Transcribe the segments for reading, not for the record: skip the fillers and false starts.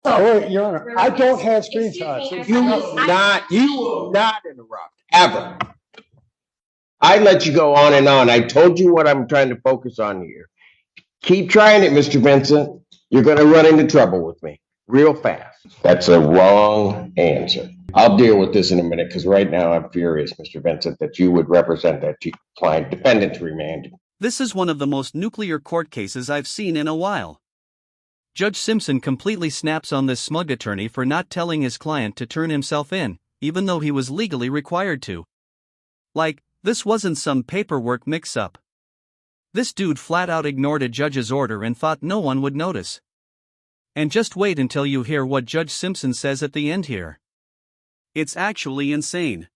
Oh, wait, Your Honor, I don't have screenshots. You will not interrupt, ever. I let you go on and on. I told you what I'm trying to focus on here. Keep trying it, Mr. Vincent. You're gonna run into trouble with me real fast. That's a wrong answer. I'll deal with this in a minute, because right now I'm furious, Mr. Vincent, that you would represent that client defendant to remand. This is one of the most nuclear court cases I've seen in a while. Judge Simpson completely snaps on this smug attorney for not telling his client to turn himself in, even though he was legally required to. Like, this wasn't some paperwork mix-up. This dude flat out ignored a judge's order and thought no one would notice. And just wait until you hear what Judge Simpson says at the end here. It's actually insane.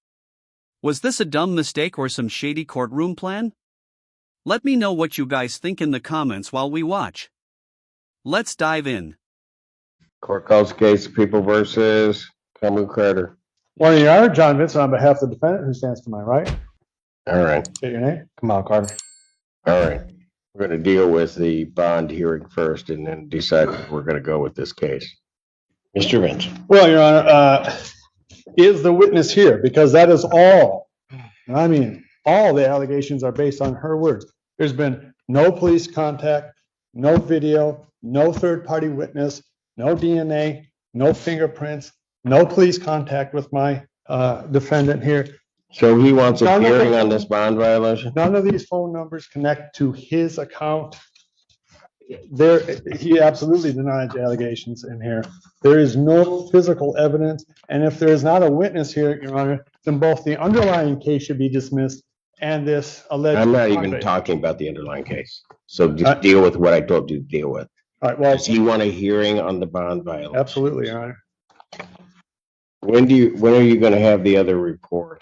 Was this a dumb mistake or some shady courtroom plan? Let me know what you guys think in the comments while we watch. Let's dive in. Court calls case People versus Cameron Carter. Morning, Your Honor. John Vincent on behalf of the defendant, who stands to my right. All right. State your name. Kamal Carter. All right. We're going to deal with the bond hearing first and then decide if we're going to go with this case. Mr. Vincent. Well, Your Honor, is the witness here? Because that is all, I mean, all the allegations are based on her words. There's been no police contact, no video, no third-party witness, no DNA, no fingerprints, no police contact with my defendant here. So he wants a hearing on this bond violation? None of these phone numbers connect to his account. He absolutely denies the allegations in here. There is no physical evidence, and if there is not a witness here, Your Honor, then both the underlying case should be dismissed and this alleged. I'm not even talking about the underlying case. So just deal with what I told you to deal with. All right, well, does he want a hearing on the bond violation? Absolutely, Your Honor. When are you going to have the other report?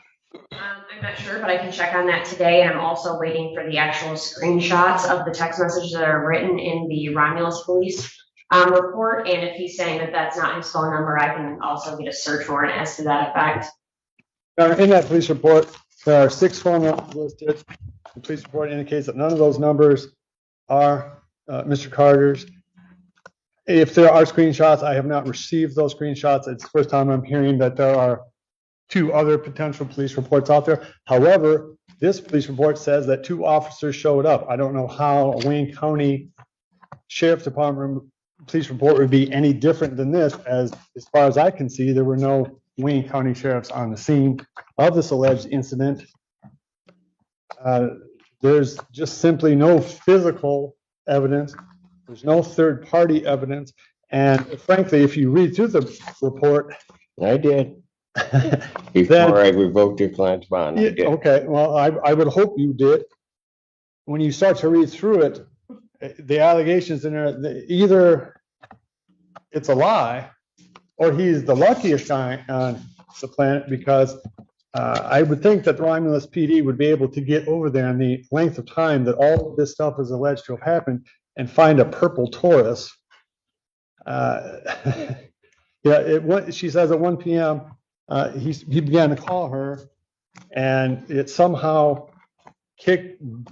I'm not sure, but I can check on that today. And I'm also waiting for the actual screenshots of the text messages that are written in the Romulus police report. And if he's saying that that's not his phone number, I can also get a search warrant as to that effect. In that police report, there are 6 phone numbers listed. The police report indicates that none of those numbers are Mr. Carter's. If there are screenshots, I have not received those screenshots. It's the first time I'm hearing that there are 2 other potential police reports out there. However, this police report says that 2 officers showed up. I don't know how a Wayne County Sheriff's Department police report would be any different than this, as far as I can see, there were no Wayne County sheriffs on the scene of this alleged incident. There's just simply no physical evidence. There's no third-party evidence. And frankly, if you read through the report. I did. Before I revoked your client's bond. I did. Okay, well, I would hope you did. When you start to read through it, the allegations in there, either it's a lie or he's the luckiest guy on the planet, because I would think that the Romulus PD would be able to get over there in the length of time that all of this stuff is alleged to have happened and find a purple Taurus. She says at 1 p.m. He began to call her, and it somehow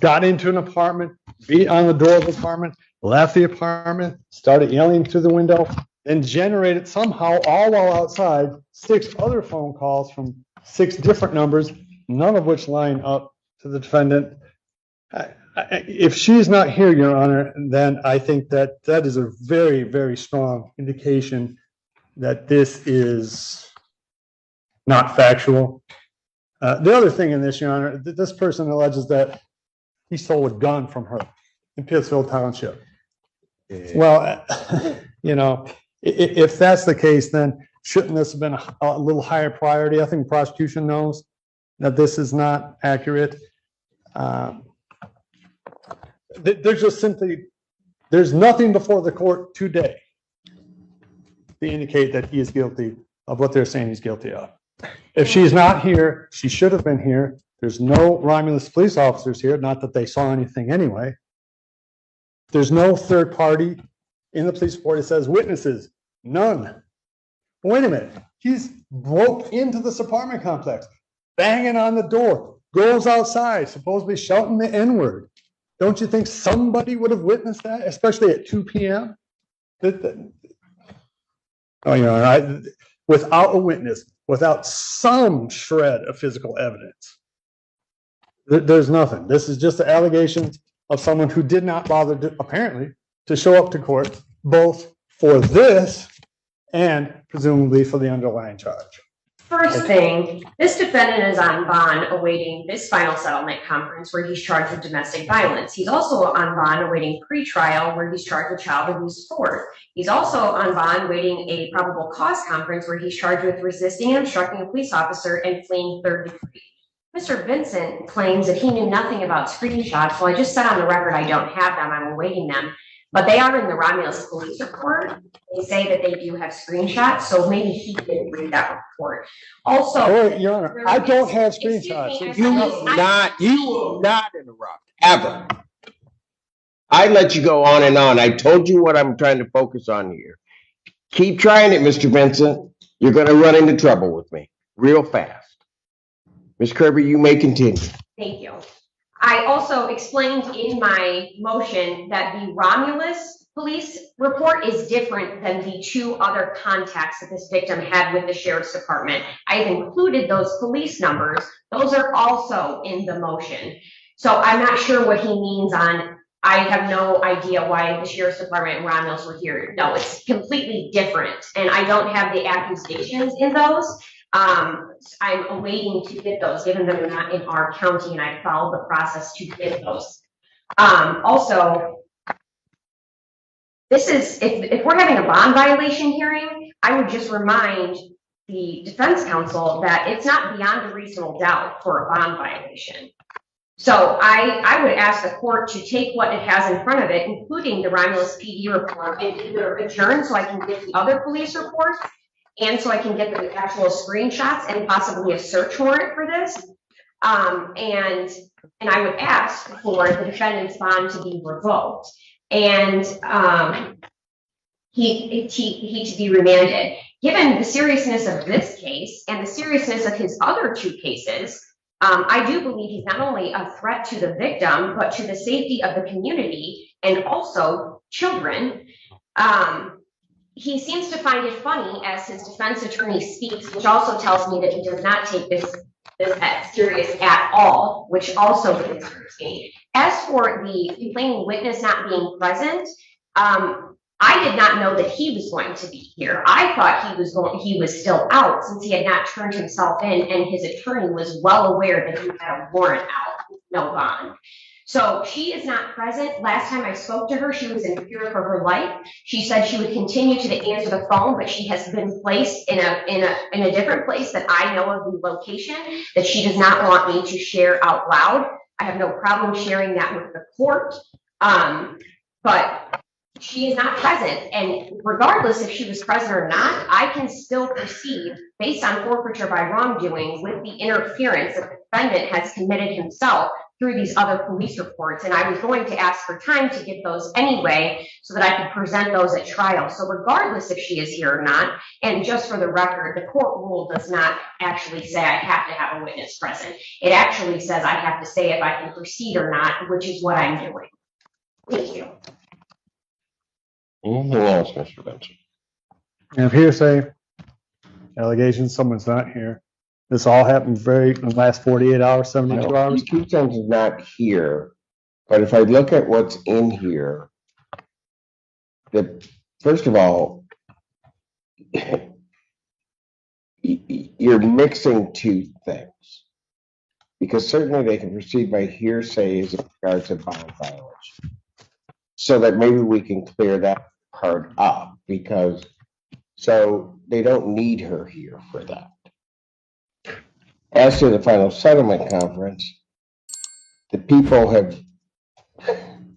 got into an apartment, beat on the door of the apartment, left the apartment, started yelling through the window, and generated somehow, all while outside, 6 other phone calls from 6 different numbers, none of which line up to the defendant. If she's not here, Your Honor, then I think that is a very, very strong indication that this is not factual. The other thing in this, Your Honor, this person alleges that he stole a gun from her in Pittsfield Township. Well, you know, if that's the case, then shouldn't this have been a little higher priority? I think the prosecution knows that this is not accurate. There's just simply, there's nothing before the court today to indicate that he is guilty of what they're saying he's guilty of. If she's not here, she should have been here. There's no Romulus police officers here, not that they saw anything anyway. There's no third party in the police report. It says witnesses, none. Wait a minute, he's broke into this apartment complex, banging on the door, goes outside, supposedly shouting the N-word. Don't you think somebody would have witnessed that, especially at 2 p.m.? Oh, you know, without a witness, without some shred of physical evidence, there's nothing. This is just the allegations of someone who did not bother to, apparently, to show up to court, both for this and presumably for the underlying charge. First thing, this defendant is on bond awaiting this final settlement conference where he's charged with domestic violence. He's also on bond awaiting pretrial where he's charged with child abuse force. He's also on bond waiting a probable cause conference where he's charged with resisting and obstructing a police officer and fleeing third degree. Mr. Vincent claims that he knew nothing about screenshots. Well, I just said on the record I don't have them. I'm awaiting them. But they are in the Romulus police report. They say that they do have screenshots, so maybe he didn't read that report. Also, Oh, Your Honor, I don't have screenshots. You will not interrupt, ever. I let you go on and on. I told you what I'm trying to focus on here. Keep trying it, Mr. Vincent. You're going to run into trouble with me real fast. Ms. Kirby, you may continue. Thank you. I also explained in my motion that the Romulus police report is different than the two other contacts that this victim had with the sheriff's department. I've included those police numbers. Those are also in the motion. So I'm not sure what he means on, I have no idea why the sheriff's department and Romulus were here. No, it's completely different. And I don't have the accusations in those. I'm awaiting to get those, given that they're not in our county, and I followed the process to get those. Also, this is, if we're having a bond violation hearing, I would just remind the defense counsel that it's not beyond a reasonable doubt for a bond violation. So I would ask the court to take what it has in front of it, including the Romulus PD report, and either adjourn so I can get the other police reports, and so I can get the actual screenshots and possibly a search warrant for this. And I would ask for the defendant's bond to be revoked and he to be remanded. Given the seriousness of this case and the seriousness of his other two cases, I do believe he's not only a threat to the victim, but to the safety of the community and also children. He seems to find it funny as his defense attorney speaks, which also tells me that he does not take this serious at all, which also concerns me. As for the complaining witness not being present, I did not know that he was going to be here. I thought he was still out since he had not turned himself in, and his attorney was well aware that he had a warrant out with no bond. So she is not present. Last time I spoke to her, she was in fear for her life. She said she would continue to answer the phone, but she has been placed in a different place that I know of the location that she does not want me to share out loud. I have no problem sharing that with the court, but she is not present. And regardless if she was present or not, I can still proceed based on forfeiture by wrongdoing with the interference that the defendant has committed himself through these other police reports. And I was going to ask for time to get those anyway so that I could present those at trial. So regardless if she is here or not, and just for the record, the court rule does not actually say I have to have a witness present. It actually says I have to say if I can proceed or not, which is what I'm doing. Thank you. Anything else, Mr. Benson? And if hearsay, allegations, someone's not here. This all happened in the last 48 hours, 72 hours. Keith Johnson's not here, but if I look at what's in here, first of all, you're mixing two things. Because certainly they can proceed by hearsay as regards to bond violation. So that maybe we can clear that part up, because so they don't need her here for that. As to the final settlement conference, the people have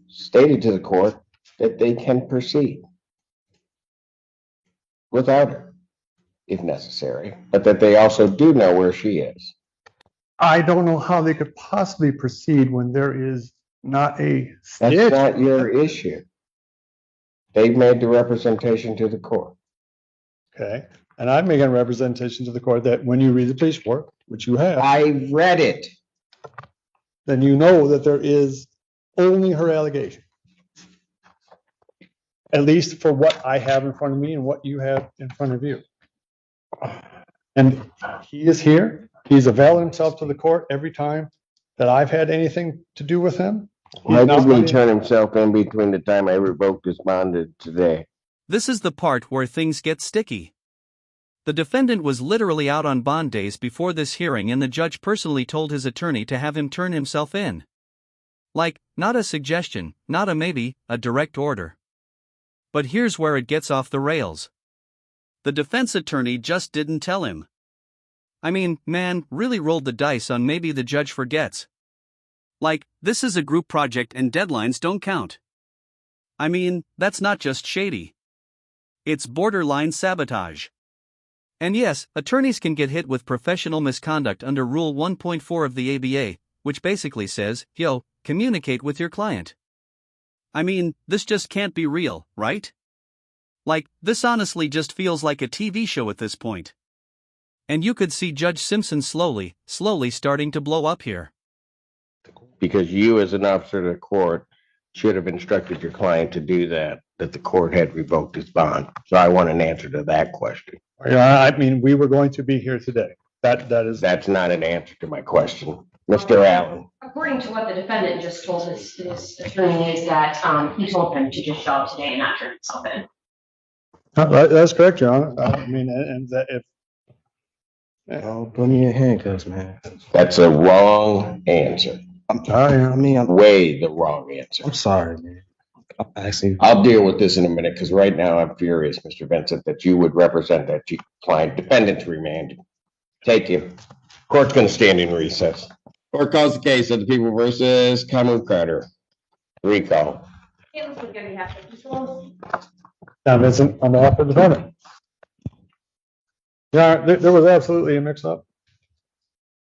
stated to the court that they can proceed without her, if necessary, but that they also do know where she is. I don't know how they could possibly proceed when there is not a That's stitch. not your issue. They've made the representation to the court. Okay, and I'm making a representation to the court that when you read the police report, which you have, I read it. then you know that there is only her allegation. at least for what I have in front of me and what you have in front of you. And he is here. He's availed himself to the court every time that I've had anything to do with him. Why didn't he turn himself in between the time I revoked his bond and today? This is the part where things get sticky. The defendant was literally out on bond days before this hearing, and the judge personally told his attorney to have him turn himself in. Like, not a suggestion, not a maybe, a direct order. But here's where it gets off the rails. The defense attorney just didn't tell him. I mean, man, really rolled the dice on maybe the judge forgets. Like, this is a group project and deadlines don't count. I mean, that's not just shady. It's borderline sabotage. And yes, attorneys can get hit with professional misconduct under Rule 1.4 of the ABA, which basically says, yo, communicate with your client. I mean, this just can't be real, right? Like, this honestly just feels like a TV show at this point. And you could see Judge Simpson slowly starting to blow up here. Because you, as an officer of the court, should have instructed your client to do that the court had revoked his bond. So I want an answer to that question. Yeah, I mean, we were going to be here today. That's not an answer to my question. Mr. Allen. According to what the defendant just told his attorney is that he told him to just show up today and not turn himself in. That's correct, Your Honor. I mean, and that if. Oh, put me in handcuffs, man. That's a wrong answer. I'm sorry. I'm way the wrong answer. I'm sorry, man. I'm asking. I'll deal with this in a minute because right now I'm furious, Mr. Vincent, that you would represent that client. Defendant's remanded. Take him. Court's going to stand in recess. Court calls the case of the people versus Cameron Carter. Recall. Now, Vincent, on behalf of the defendant. Yeah, there was absolutely a mix-up.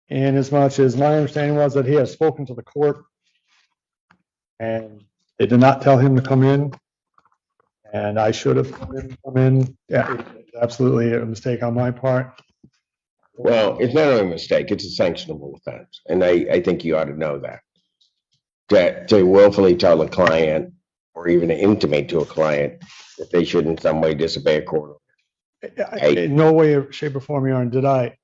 And as much as my understanding was that he had spoken to the court and they did not tell him to come in, and I should have come in. Yeah, it's absolutely a mistake on my part. Well, it's not only a mistake, it's a sanctionable offense. And I think you ought to know that. To willfully tell a client or even intimate to a client that they should in some way disobey a court. In no way, shape, or form, Your Honor, did I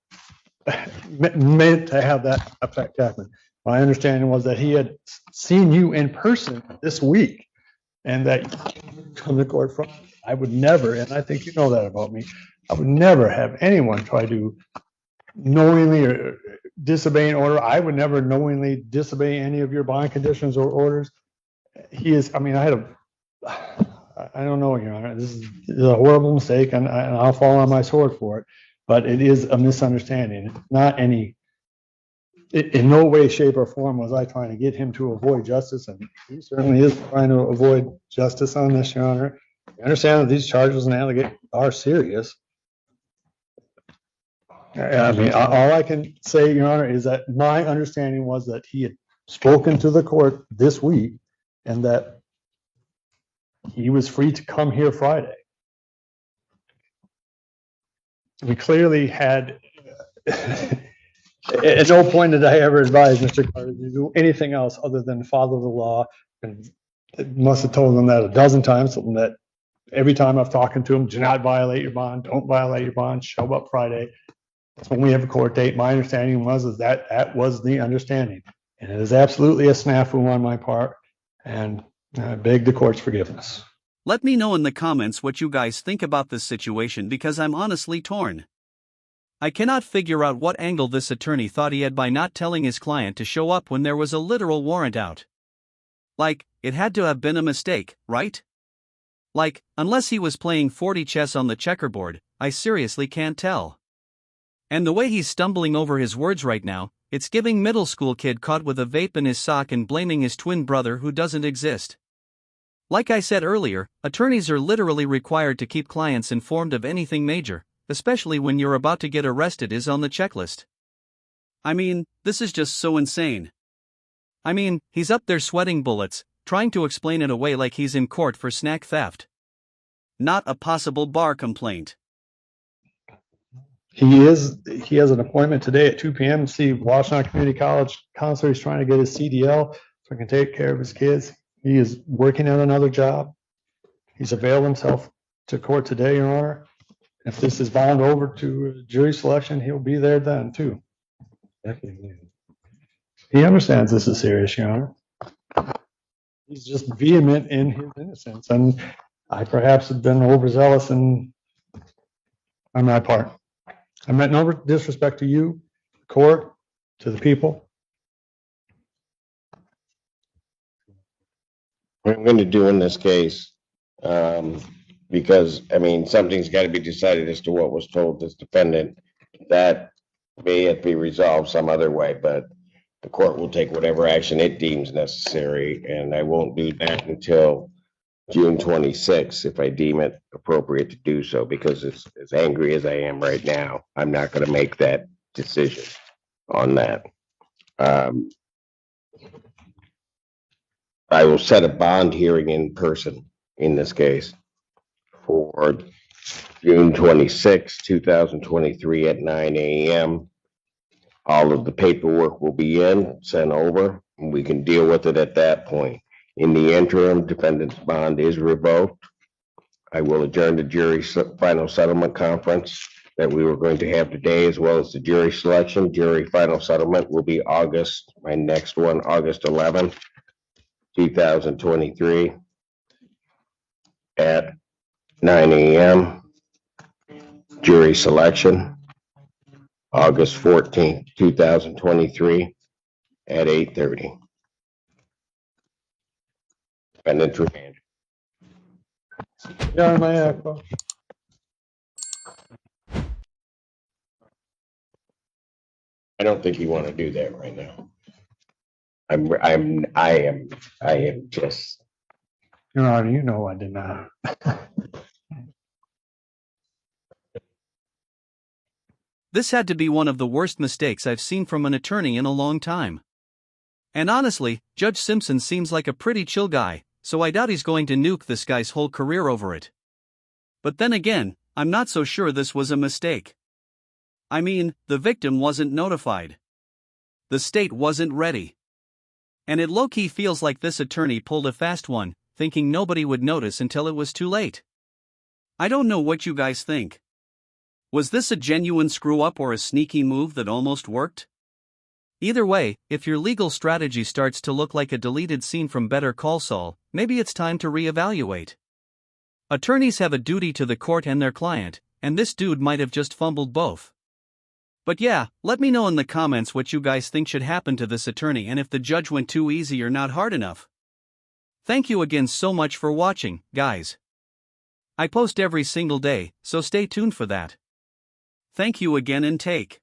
meant to have that effect happen. My understanding was that he had seen you in person this week and that you come to court from. I would never, and I think you know that about me, I would never have anyone try to knowingly or disobey an order. I would never knowingly disobey any of your bond conditions or orders. He is, I mean, I don't know, Your Honor, this is a horrible mistake and I'll fall on my sword for it, but it is a misunderstanding. It's not any, in no way, shape, or form was I trying to get him to avoid justice, and he certainly is trying to avoid justice on this, Your Honor. You understand that these charges and allegations are serious. I mean, all I can say, Your Honor, is that my understanding was that he had spoken to the court this week and that he was free to come here Friday. We clearly had, at no point did I ever advise Mr. Carter to do anything else other than follow the law. And must have told him that a dozen times, something that every time I've talked to him, do not violate your bond, don't violate your bond, show up Friday. That's when we have a court date. My understanding was that was the understanding. And it is absolutely a snafu on my part. And I beg the court's forgiveness. Let me know in the comments what you guys think about this situation, because I'm honestly torn. I cannot figure out what angle this attorney thought he had by not telling his client to show up when there was a literal warrant out. Like, it had to have been a mistake, right? Like, unless he was playing 40 chess on the checkerboard, I seriously can't tell. And the way he's stumbling over his words right now, it's giving middle school kid caught with a vape in his sock and blaming his twin brother who doesn't exist. Like I said earlier, attorneys are literally required to keep clients informed of anything major, especially when you're about to get arrested is on the checklist. I mean, this is just so insane. I mean, he's up there sweating bullets, trying to explain it away like he's in court for snack theft. Not a possible bar complaint. He has an appointment today at 2 p.m. to see Washington Community College counselor. He's trying to get his CDL so he can take care of his kids. He is working on another job. He's availed himself to court today, Your Honor. If this is bound over to jury selection, he'll be there then too. Definitely. He understands this is serious, Your Honor. He's just vehement in his innocence, and I perhaps have been overzealous on my part. I meant no disrespect to you, the court, to the people. What I'm going to do in this case, because, I mean, something's got to be decided as to what was told this defendant. That may have to be resolved some other way, but the court will take whatever action it deems necessary, and I won't do that until June 26th, if I deem it appropriate to do so, because as angry as I am right now, I'm not going to make that decision on that. I will set a bond hearing in person in this case for June 26, 2023 at 9 a.m. All of the paperwork will be sent over, and we can deal with it at that point. In the interim, defendant's bond is revoked. I will adjourn the jury final settlement conference that we were going to have today, as well as the jury selection. Jury final settlement will be my next one, August 11th, 2023 at 9 a.m. Jury selection, August 14th, 2023 at 8:30. Defendant's remanded. Yeah, my echo. I don't think you want to do that right now. I am just, Your Honor, you know I did not. This had to be one of the worst mistakes I've seen from an attorney in a long time. And honestly, Judge Simpson seems like a pretty chill guy, so I doubt he's going to nuke this guy's whole career over it. But then again, I'm not so sure this was a mistake. I mean, the victim wasn't notified. The state wasn't ready. And it low-key feels like this attorney pulled a fast one, thinking nobody would notice until it was too late. I don't know what you guys think. Was this a genuine screw-up or a sneaky move that almost worked? Either way, if your legal strategy starts to look like a deleted scene from Better Call Saul, maybe it's time to reevaluate. Attorneys have a duty to the court and their client, and this dude might have just fumbled both. But yeah, let me know in the comments what you guys think should happen to this attorney and if the judge went too easy or not hard enough. Thank you again so much for watching, guys. I post every single day, so stay tuned for that. Thank you again and take